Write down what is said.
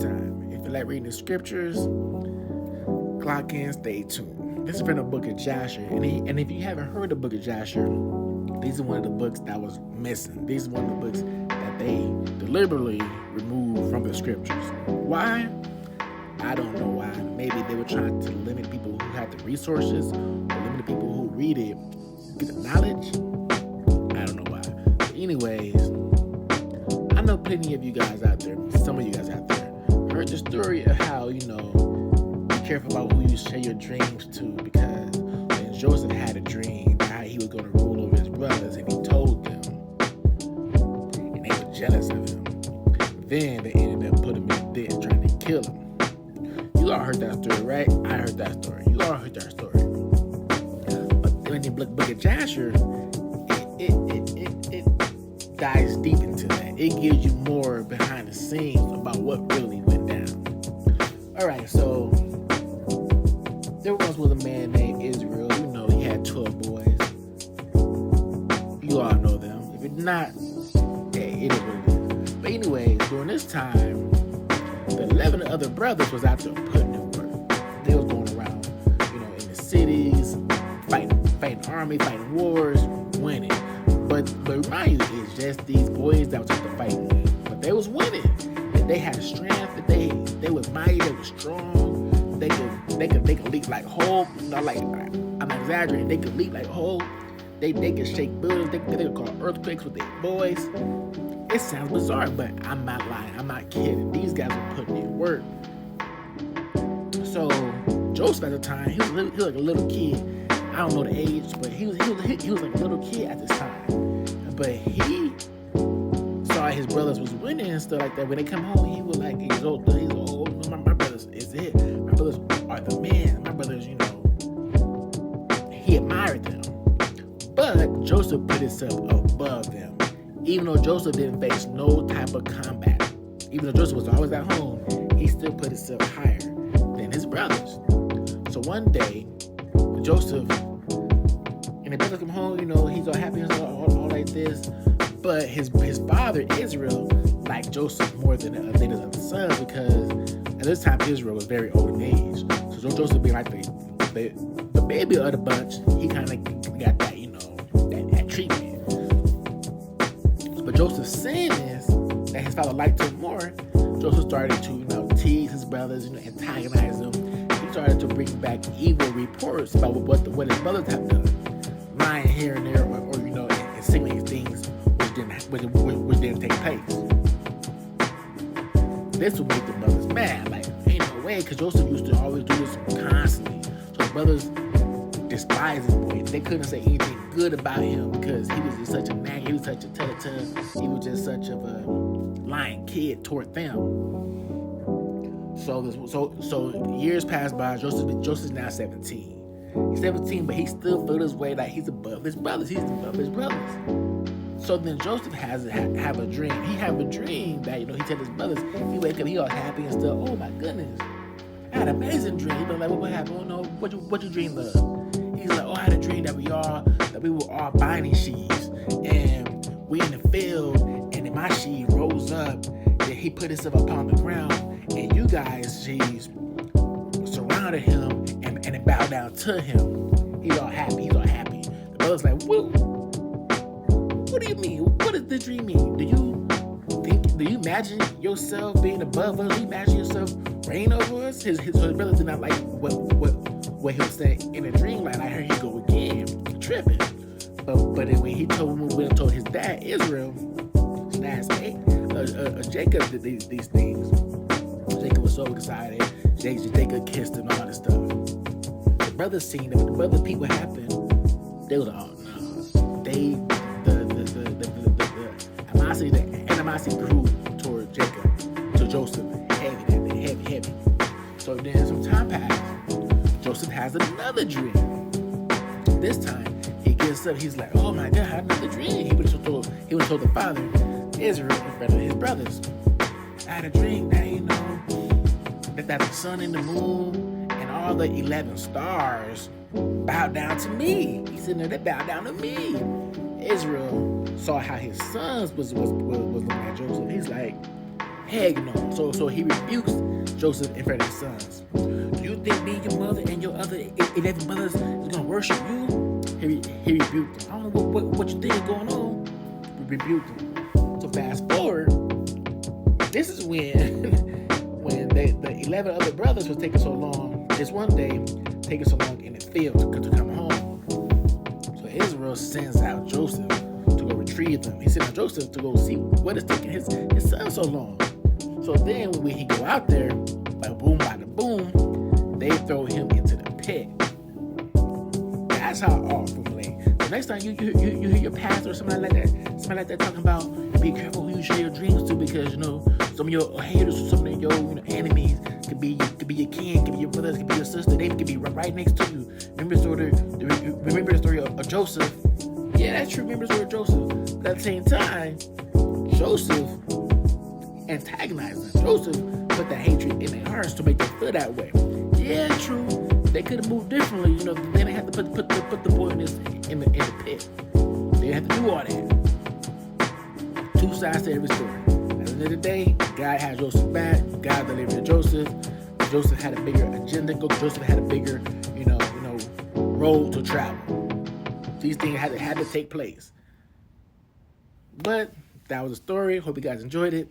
time. If you like reading the scriptures, clock in, stay tuned. This is from the book of Jasher. And if you haven't heard the book of Jasher, these are one of the books that was missing. These are one of the books that they deliberately removed from the scriptures. Why? I don't know why. Maybe they were trying to limit people who had the resources, or limit the people who read it, get the knowledge. I don't know why. But anyways, I know plenty of you guys out there, some of you guys out there, heard the story of how, be careful about who you share your dreams to, because when Joseph had a dream how he was going to rule over his brothers, and he told them, and they were jealous of him. Then they ended up putting him in debt, trying to kill him. You all heard that story, right? I heard that story. You all heard that story. But when the book of Jasher, it dives deep into that. It gives you more behind the scenes about what really went down. All right, so there once was a man named Israel. He had 12 boys. You all know them. If you're not, it is what it is. But anyways, during this time, the 11 other brothers was out there putting in work. They was going around, in the cities, fighting armies, fighting wars, winning. But remind you, it's just these boys that was out there fighting. But they was winning. And they had strength. That they was mighty. They was strong. They could leap like Hulk. I'm not exaggerating. They could leap like Hulk. They could shake buildings. They could cause earthquakes with their voice. It sounds bizarre, but I'm not lying. I'm not kidding. These guys were putting in work. So Joseph at the time, he was like a little kid. I don't know the age, but he was like a little kid at this time. But he saw his brothers was winning and stuff like that. When they come home, he was like, he's old. My brothers is it. My brothers are the men. My brothers, he admired them. But Joseph put himself above them. Even though Joseph didn't face no type of combat, even though Joseph was always at home, he still put himself higher than his brothers. So one day, Joseph and the brothers come home, he's all happy and all like this. But his father, Israel, liked Joseph more than the other sons, because at this time, Israel was very old in age. So Joseph being like the baby of the bunch, he kind of got that, that treatment. But Joseph's sin is that his father liked him more. Joseph started to, tease his brothers, antagonize them. He started to bring back evil reports about what his brothers have done, lying here and there, or insinuating things which didn't take place. This would make the brothers mad. Like, ain't no way, because Joseph used to always do this constantly. So the brothers despised his boy. They couldn't say anything good about him because he was just such a nag. He was such a tell-tale. He was just such of a lying kid toward them. So years passed by. Joseph's now 17. He's 17, but he still feels his way like he's above his brothers. He's above his brothers. So then Joseph have a dream. He have a dream that, he tell his brothers, he wake up, he all happy and stuff. Oh my goodness, I had an amazing dream. He be like, what happened? Oh no, what you dream of? He's like, I had a dream that we were all binding sheaves, and we in the field, and then my sheaf rose up, and he put himself upon the ground, and you guys' sheaves surrounded him and bowed down to him. He's all happy. The brother's like, whoa. What do you mean? What does the dream mean? Do you imagine yourself being above us? Do you imagine yourself reigning over us? His brothers did not like what he was saying in a dream. Like, I heard he go again, tripping. But then when he told his dad, Israel, Jacob did these things. Jacob was so excited. Jacob kissed him, all this stuff. The brothers seen it. When the brother people happened, they was all, the animosity grew toward Jacob, to Joseph, heavy. So then some time passed. Joseph has another dream. This time, he gets up, he's like, oh my God, I had another dream. He would have told the father, Israel, in front of his brothers, I had a dream that the sun and the moon and all the 11 stars bowed down to me. He said, no, they bowed down to me. Israel saw how his sons was looking at Joseph. He's like, Heck no. So he rebukes Joseph in front of his sons. You think me, your mother, and your other 11 brothers is gonna worship you? He rebuked them. I don't know what you think is going on. He rebuked them. So fast forward, this is when when the 11 other brothers was taking so long. This one day, taking so long in the field to come home. So Israel sends out Joseph to go retrieve them. He sent out Joseph to go see what is taking his son so long. So then when he go out there, bada boom, they throw him into the pit. That's how awful play. So next time you hear your pastor or somebody like that talking about, be careful who you share your dreams to, because some of your haters or some of your enemies could be your kin, could be your brothers, could be your sister. They could be right next to you. Remember the story of Joseph? Yeah, that's true. Remember the story of Joseph. But at the same time, Joseph antagonized them. Joseph put that hatred in their hearts to make them feel that way. Yeah, true. They could have moved differently. They didn't have to put the boy in the pit. They didn't have to do all that. Two sides to every story. At the end of the day, God had Joseph back. God delivered to Joseph. Joseph had a bigger agenda. Joseph had a bigger, road to travel. These things had to take place. But that was the story. Hope you guys enjoyed it.